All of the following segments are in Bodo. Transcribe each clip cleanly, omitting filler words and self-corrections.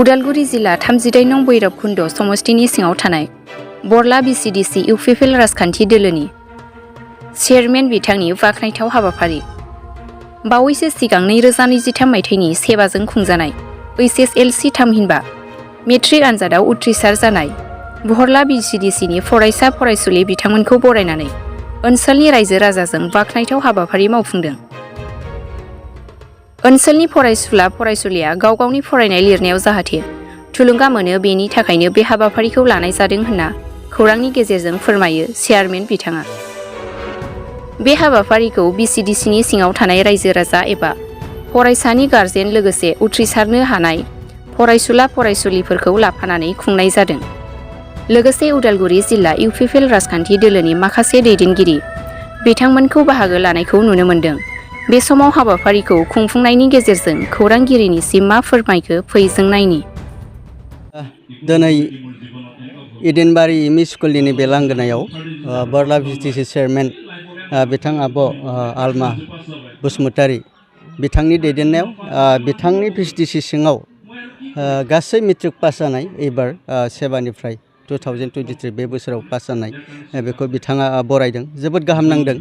उदालगुरि जिल्ला 38 नं भैरबकुन्द समष्टिनि सिङाव थानाय बरला Vcdc UPL राजखान्थि दोलोनि चेयारमेन बिथांनि बाख्नायथाव हाबाफारि। बावैसो सिगां 2023 मायथाइनि सेबाजों खुंजानाय HSLC थामहिनबा मेट्रिक आनजादाव उथ्रिसार जानाय बरला Vcdcनि फरायसा फरायसुलि बिथांमोनखौ बरायनानै ओनसोलनि रायजो राजाजों बाख्नायथाव हाबाफारि मावफुंदों। ओनसोलनि फरायसुला फरायसुलिया गाव गावनि फरायनाय लिरनायाव जाहाथे थुलुंगा मोनो बेनि थाखायनो बे हाबाफारिखौ लानाय जादों होनना खौरांनि गेजेरजों फोरमायो चेयारमेन बिथाङा। बे हाबाफारिखौ Vcdcनि सिङाव थानाय रायजो राजा एबा फरायसानि गार्जेन लोगोसे उथ्रिसारनो हानाय फरायसुला फरायसुलिफोरखौ लाफानानै खुंनाय जादों। लोगोसे उदालगुरि जिल्ला UPL राजखान्थि दोलोनि माखासे दैदेनगिरि बिथांमोनखौ बाहागो लानायखौ नुनो मोन्दों। बे समाव हाबाफारिखौ खुंफुंनायनि गेजेरजों खौरांगिरिनिसिम मा फोरमायखो फै जों नायनि। दिनै इडेनबारि एमइ स्कुलनि बे लांगोनायाव बरला Vcdc चेयारमेन बिथां आब' आलमा बसुमतारी बिथांनि दैदेननायाव बिथांनि Vcdc सिङाव गासै मेट्रिक पास जानाय एबार सेबानिफ्राय 2023 बे बोसोराव पास जानाय बेखौ बिथाङा बरायदों। जोबोद गाहाम नांदों।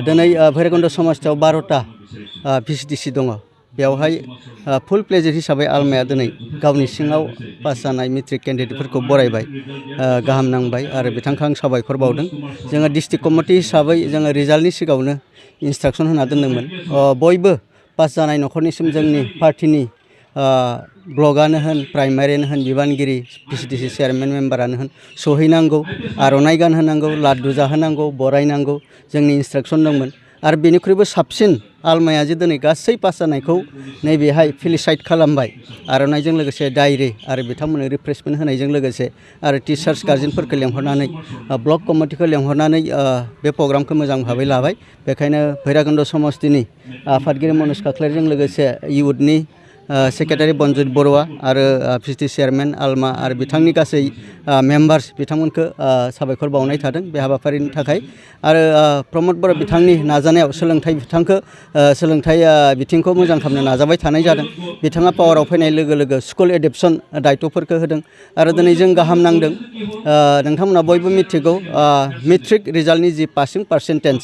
दिनै भैरबकुन्द समाजाव 12टा Vcdc दङ। बेवहाय फुल प्लेजेड हिसाबै आलमाया दिनै गावनि सिङाव पास जानाय मेट्रिक केन्डिडेटफोरखौ बरायबाय। गाहाम नांबाय आरो बिथांखौ आं साबायखर बावदों। जोङो डिस्ट्रिक्ट कमिटि हिसाबै जोङो रिजाल्टनि सिगाङावनो इन्सट्राक्सन होना दोनदोंमोन। बयबो पास जानाय न'खरनिसिम जोंनि पार्टिनि ब्लकआनो होन प्राइमारियानो होन बिबानगिरि Vcdc चेयारमेन मेम्बारानो होन सहैनांगौ, आर'नाइ गान होनांगौ, लाड्डु जाहोनांगौ, बरायनांगौ जोंनि इन्सट्राक्सन दंमोन। आरो बेनिख्रुइबो साबसिन आलमाया जे दिनै गासै पास जानायखौ नैबेहाय फेलिसाइट खालामबाय आर'नाइजों लोगोसे डायरि आरो बिथांमोननो रिफ्रेशमेन्ट होनायजों लोगोसे आरो टिचार्स गार्जेनफोरखौ लेंहरनानै ब्लक कमिटिखौ लेंहरनानै बे प्रग्रामखौ मोजां भाबै लाबाय। बेखायनो भैरबकुन्द समष्टिनि आफादगिरि मनज काख्लेरजों लोगोसे इउथनि सेक्रेटारि बनजित बरुवा आरो Vcdc चेयारमेन आलमा आरो बिथांनि गासै मेम्बार्स बिथांमोनखौ साबायखर बावनाय थादों बे हाबाफारिनि थाखाय। आरो प्रमद बर' बिथांनि नाजानायाव सोलोंथाइ बिथांखौ सोलोंथाइ बिथिंखौ मोजां खालामनो नाजाबाय थानाय जादों। बिथाङा पावाराव फैनाय लोगो लोगो स्कुल एडप्सन दायथ'फोरखौ होदों आरो दिनै जों गाहाम नांदों। नोंथांमोना बयबो मिथिगौ मेट्रिक रिजाल्टनि जि पासिं पार्सेन्टेज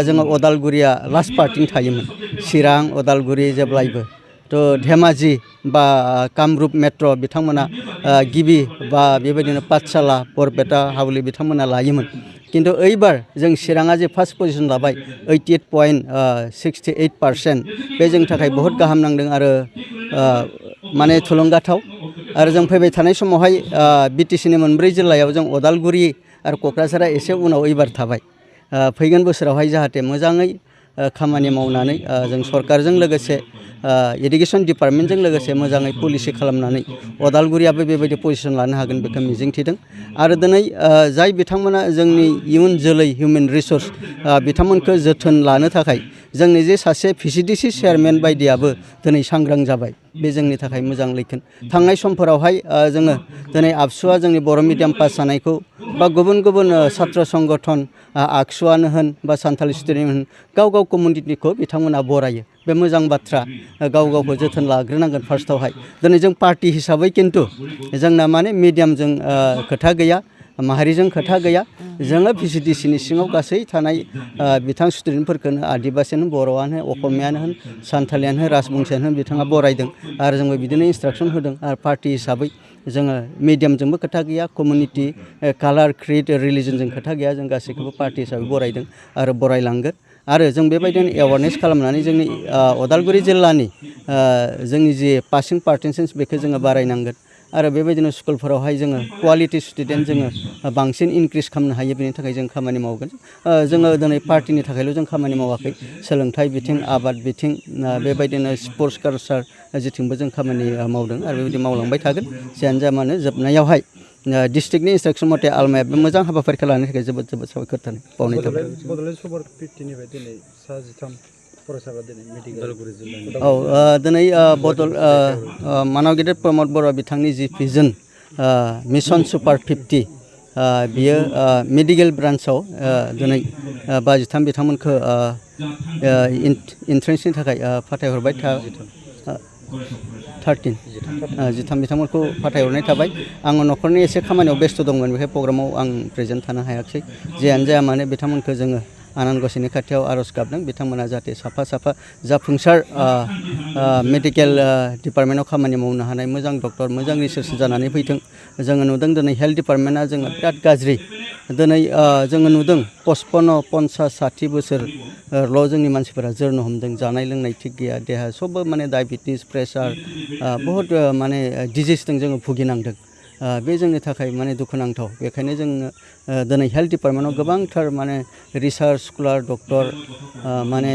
जोङो उदालगुरिया लास्ट पार्टिं थायोमोन। चिरां उदालगुरि जेब्लायबो थ' धेमाजि बा कामरुप मेट्र' बिथांमोना गिबि बा बेबायदिनो पाठशाला बरपेटा हावलि बिथांमोना लायोमोन। किन्तु ओइबार जों चिराङा जे फार्स्ट पजिशन लाबाय 88.68% बे जोंनि थाखाय बहुत गाहाम नांदों आरो माने थुलुंगाथाव। आरो जों फैबाय थानाय समावहाय BTCनि मोनब्रै जिल्लायाव जों उदालगुरि आरो क'क्राझारा एसे उनाव एबार थाबाय। फैगोन बोसोरावहाय जाहाथे मोजाङै खामानि मावनानै जों सरकारजों लोगोसे एडुकेसन डिपार्टमेन्टजों लोगोसे मोजाङै पलिसि खालामनानै उदालगुरियाबो बेबायदि पजिशन लानो हागोन बेखौ मिजिंथिदों। आरो दिनै जाय बिथांमोना जोंनि इयुन जोलै हिउमेन रिसर्स बिथांमोनखौ जोथोन लानो थाखाय जोंनि जे सासे Vcdc चेयारमेन बायदियाबो दिनै सांग्रां जाबाय बे जोंनि थाखाय मोजां लैखोन। थांनाय समफोरावहाय जोङो दिनै आबसुआ जोंनि बर' मिडियाम पास जानायखौ बा गुबुन गुबुन सात्र संगठन आगसुआनो होन बा सानथालि स्टुडेन्ट होन गाव गाव कमिउनिटिखौ बिथांमोना बरायो। बे मोजां बाथ्रा। गाव गावखौ जोथोन लाग्रोनांगोन फार्स्टआवहाय। दिनै जों पार्टि हिसाबै खिन्थु जोंना माने मिडियामजों खोथा गैया, माहारिजों खोथा गैया। जोङो Vcdcनि सिङाव गासै थानाय बिथां स्टुडेन्टफोरखौनो आदिबासियानो बर'आनो होन असमियानो होन सानथालियानो होन राजबंसियानो होन बिथाङा बरायदों आरो जोंबो बिदिनो इन्सट्राक्सन होदों। आरो पार्टि हिसाबै जोङो मिडियामजोंबो खोथा गैया, कमिउनिटि कालार क्रिड रिलिजनजों खोथा गैया। जों गासैखौबो पार्टि हिसाबै बरायदों आरो बरायलांगोन। आरो जों बेबायदिनो एवारनेस खालामनानै जोंनि उदालगुरि जिल्लानि जोंनि जि पासिं पार्सेन्टेज बेखौ जोङो बारायनांगोन। आरो बेबायदिनो स्कुलफोरावहाय जोङो क्वालिटि स्टुडेन्ट जोङो बांसिन इनक्रिज खालामनो हायो बेनि थाखाय जों खामानि मावगोन। जोङो दिनै पार्टिनि थाखायल' जों खामानि मावाखै, सोलोंथाइ बिथिं, आबाद बिथिं, बेबायदिनो स्पर्ट्स कालचार जेथिंबो जों खामानि मावदों आरो बेबायदि मावलांबाय थागोन। जियानो जा मानो जोबनायावहाय डिस्ट्रिक्टनि इन्सट्राक्सन मथे आलमाया बे मोजां हाबाफारिखौ लानायनि थाखाय जोबोद जोबोद साबायखर बावनाय थाबाय। बड'लेण्ड सुपार 50निफ्राय दिनै सा 13 फरायसाफ्रा दिनै मेडिकेल दिनै मानाव गेदेर प्रमद बर' बिथांनि जि भिजन मिशन सुपार 50 बियो मेडिकेल ब्रान्चआव दिनै 23 बिथांमोनखौ इन्ट्रेन्सनि थाखाय फाथायहरबाय जिथाम बिथांमोनखौ फाथायहरनाय थाबाय आङो न'खरनि एसे खामानियाव बेस्थ' दंमोन बेखाय प्रग्रामाव आं प्रेजेन्ट थानो हायाखिसै जियानो जाया मानो बिथांमोनखौ जोङो आनान गसाइनि खाथियाव आर'ज गाबदों बिथांमोना जाहाथे साफा साफा जाफुंसार मेडिकेल डिपार्टमेन्टआव खामानि मावनो हानाय मोजां डक्टर मोजां रिसार्च जानानै फैथों जोङो नुदों दिनै हेल्थ डिपार्टमेन्टआ जोङो बिराद गाज्रि दिनै जोङो नुदों 55-50 बोसोरल' जोंनि मानसिफोरा जोरनो हमदों जानाय लोंनाय थिग गैया देहा सबबो माने डायबिटिस प्रेसार बहुद माने डिजिसजों जोङो भुगिनांदों बे जोंनि थाखाय माने दुखुनांथाव बेखायनो जोङो दिनै हेल्थ डिपार्टमेन्टआव गोबांथार माने रिसार्च स्कलार डक्टर माने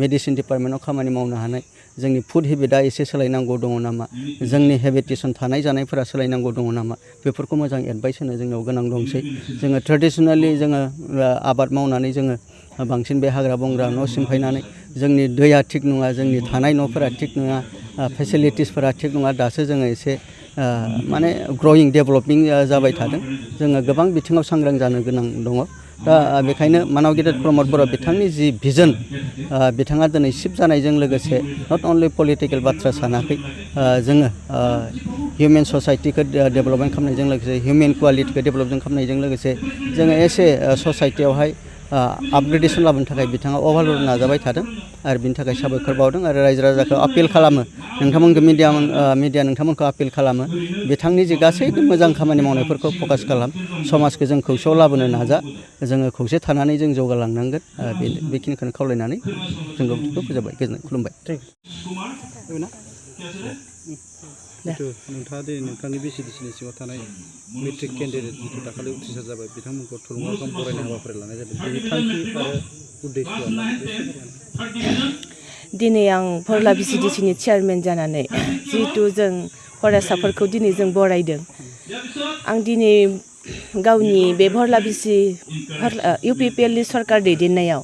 मेडिसिन डिपार्टमेन्टआव खामानि मावनो हानाय जोंनि फुड हेबिटआ एसे सोलायनांगौ दङ नामा जोंनि हेबिटेसन थानाय जानायफोरा सोलायनांगौ दङ नामा बेफोरखौ मोजां एडभाइस होनो जोंनाव गोनां दंसै जोङो ट्रेडिसनेलि जोङो आबाद मावनानै जोङो बांसिन बे हाग्रा बंग्रा न' सिमफायनानै जोंनि दैया थिग नङा जोंनि थानाय न'फोरा थिग नङा फेसिलिटिसफोरा थिग नङा दासो जोङो एसे माने ग्रयिं डेभेलपिं जाबाय थादों जोङो गोबां बिथिङाव सांग्रां जानो गोनां दङ दा बेखायनो मानाव गेदेर प्रमद बर' बिथांनि जि भिजन बिथाङा दिनै शिफ्ट जानायजों लोगोसे नट अनलि पलिटिकेल बाथ्रा सानाखै जोङो हिउमेन ससाइटिखौ डेभेलपमेन्ट खालामनायजों लोगोसे हिउमेन कुवालिटिखौ डेभेलपमेन्ट खालामनायजों लोगोसे जोङो एसे ससाइटियावहाय आपग्रेडेसन लाबोनो थाखाय बिथाङा अभारअल नाजाबाय थादों आरो बिनि थाखाय साबायखर बावदों आरो रायजो राजाखौ आपिल खालामो नोंथांमोनखौ मिडिया नोंथांमोनखौ आपिल खालामो बिथांनि जि गासैबो मोजां खामानि मावनायफोरखौ फकास खालाम समाजखौ जों खौसेयाव लाबोनो नाजा जोङो खौसे थानानै जों जौगालांनांगोन बेखिनिखौनो खावलायनानै जों फोजोबबाय गोजोननाय खुलुमबाय नोंथाङा दिनै नोंथांनि भिसिडिसिनि सिङाव थानाय मेट्रिक केन्डिडेट जिथु दाखालि उथ्रिसार जाबाय बिथांमोनखौ थुलुंगाखां बरायनाय हाबाफारि लानाय जादों बेनि थांखि आरो उद्देश्यआ मा दिनै आं फरला भिसिडिसिनि चेयारमेन जानानै जिहेतु जों फरायसाफोरखौ दिनै जों बरायदों आं दिनै गावनि बे UPPLनि सरकार दैदेननायाव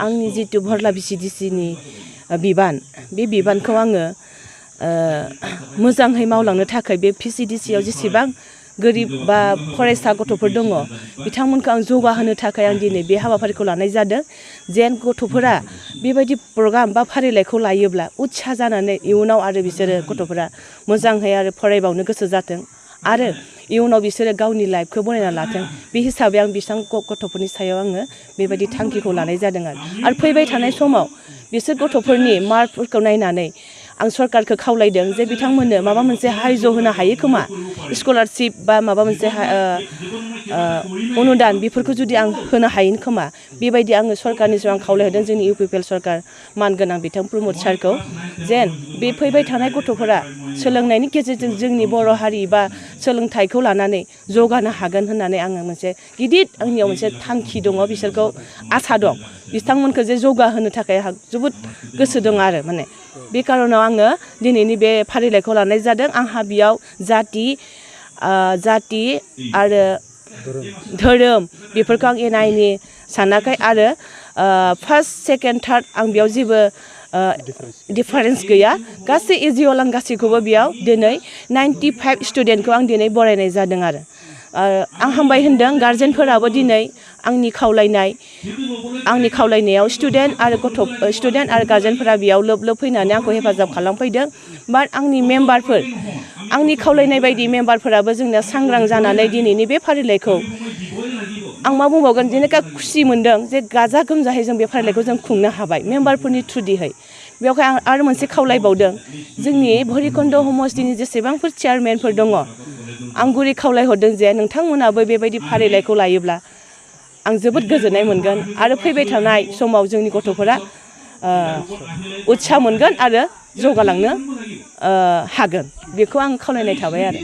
आंनि जितु फरला भिसिडिसिनि बिबान बे बिबानखौ आङो मोजाङै मावलांनो थाखाय बे भिसिडिसियाव जेसेबां गोरिब बा फरायसा गथ'फोर दङ बिथांमोनखौ आं जौगाहोनो थाखाय आं दिनै बे हाबाफारिखौ लानाय जादों जेन गथ'फोरा बेबायदि प्रग्राम बा फारिलाइखौ लायोब्ला उत्सा जानानै इयुनाव आरो बिसोरो गथ'फोरा मोजाङै आरो फरायबावनो गोसो जाथों आरो इयुनाव बिसोरो गावनि लाइफखौ बनायना लाथों बे हिसाबै आं बिसां गथ'फोरनि सायाव आङो बेबायदि थांखिखौ लानाय जादों आरो फैबाय थानाय समाव बिसोर गथ'फोरनि मार्कफोरखौ नायनानै आं सरकारखौ खावलायदों जे बिथांमोननो माबा मोनसे हायज' होनो हायो खोमा स्कलारशिप बा माबा मोनसे अनुदान बेफोरखौ जुदि आं होनो हायो खोमा बेबायदि आङो सरकारनि सायाव आं खावलायहरदों जोंनि UPPL सरकार मानगोनां बिथां प्रमद सारखौ जेन बे फैबाय थानाय गथ'फोरा सोलोंनायनि गेजेरजों जोंनि बर' हारि बा सोलोंथाइखौ लानानै जौगानो हागोन होननानै आङो मोनसे गिदिर आंनियाव मोनसे थांखि दङ बिसोरखौ आसा दं बिथांमोनखौ जे जौगाहोनो थाखाय आंहा जोबोद गोसो दङ आरो माने बे कारनाव आङो दिनैनि बे फारिलाइखौ लानाय जादों आंहा बेयाव जाति आरो धोरोम बेफोरखौ आं एना एनि सानाखै आरो फार्स्ट सेकेन्ड थार्ड आं बेयाव जेबो डिफारेन्स गैया गासै एजिअल आं गासैखौबो बेयाव दिनै 95 स्टुडेन्टखौ आं दिनै बरायनाय जादों आरो आं हामबाय होनदों गार्जेनफोराबो दिनै आंनि खावलायनायाव स्टुडेन्ट आरो गार्जेनफोरा बेयाव लोब फैनानै आंखौ हेफाजाब खालामफैदों बाट आंनि मेम्बारफोर आंनि खावलायनाय बायदि मेम्बारफोराबो जोंना सांग्रां जानानै दिनैनि बे फारिलाइखौ आं मा बुंबावगोन जेनेखा खुसि मोनदों जे गाजा गोमजायै जों बे फारिलाइखौ जों खुंनो हाबाय मेम्बारफोरनि थ्रुदिहै बेवहाय आं आरो मोनसे खावलायबावदों जोंनि भैरबकुन्द समष्टिनि जेसेबांफोर चेयारमेनफोर दङ आं गुरै खावलायहरदों जे नोंथांमोनाबो बेबायदि फारिलाइखौ लायोब्ला आं जोबोद गोजोननाय मोनगोन आरो फैबाय थानाय समाव जोंनि गथ'फोरा उत्सा मोनगोन आरो जौगालांनो हागोन बेखौ आं खावलायनाय थाबाय आरो